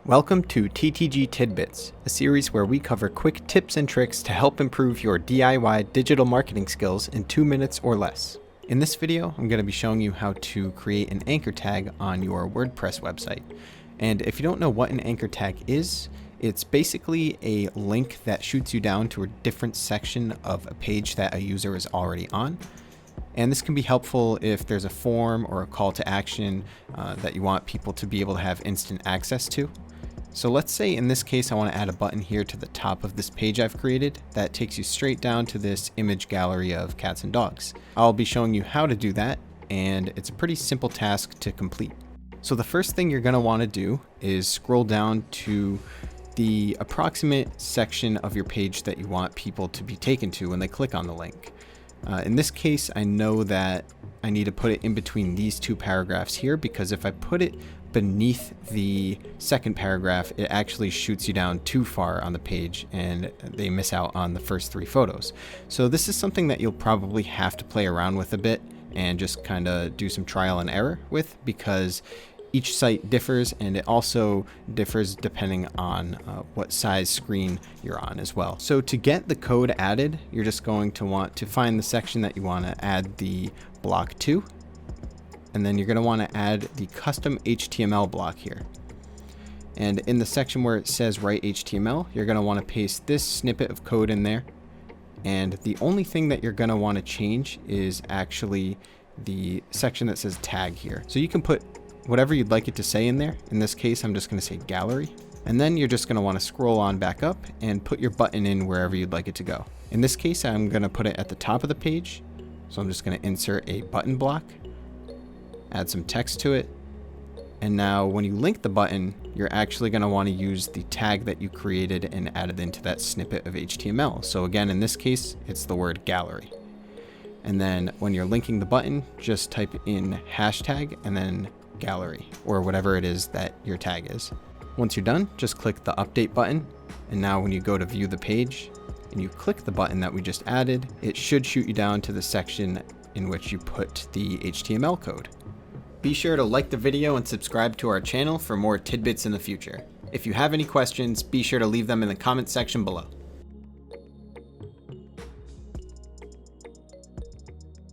Welcome to TTG Tidbits, a series where we cover quick tips and tricks to help improve your DIY digital marketing skills in 2 minutes or less. In this video, I'm going to be showing you how to create an anchor tag on your WordPress website. And if you don't know what an anchor tag is, it's basically a link that shoots you down to a different section of a page that a user is already on. And this can be helpful if there's a form or a call to action that you want people to be able to have instant access to. So let's say in this case, I want to add a button here to the top of this page I've created that takes you straight down to this image gallery of cats and dogs. I'll be showing you how to do that, and it's a pretty simple task to complete. So the first thing you're going to want to do is scroll down to the approximate section of your page that you want people to be taken to when they click on the link. In this case, I know that I need to put it in between these two paragraphs here, because if I put it beneath the second paragraph, it actually shoots you down too far on the page and they miss out on the first 3 photos. So this is something that you'll probably have to play around with a bit and just kind of do some trial and error with, because each site differs, and it also differs depending on what size screen you're on as well. So to get the code added, you're just going to want to find the section that you want to add the block to. And then you're going to want to add the custom HTML block here. And in the section where it says write HTML, you're going to want to paste this snippet of code in there. And the only thing that you're going to want to change is actually the section that says tag here. So you can put whatever you'd like it to say in there. In this case, I'm just going to say gallery. And then you're just going to want to scroll on back up and put your button in wherever you'd like it to go. In this case, I'm going to put it at the top of the page. So I'm just going to insert a button block, add some text to it. And now when you link the button, you're actually going to want to use the tag that you created and added into that snippet of HTML. So again, in this case, it's the word gallery. And then when you're linking the button, just type in hashtag and then gallery, or whatever it is that your tag is. Once you're done, just click the update button. And now when you go to view the page and you click the button that we just added, it should shoot you down to the section in which you put the HTML code. Be sure to like the video and subscribe to our channel for more tidbits in the future. If you have any questions, be sure to leave them in the comment section below.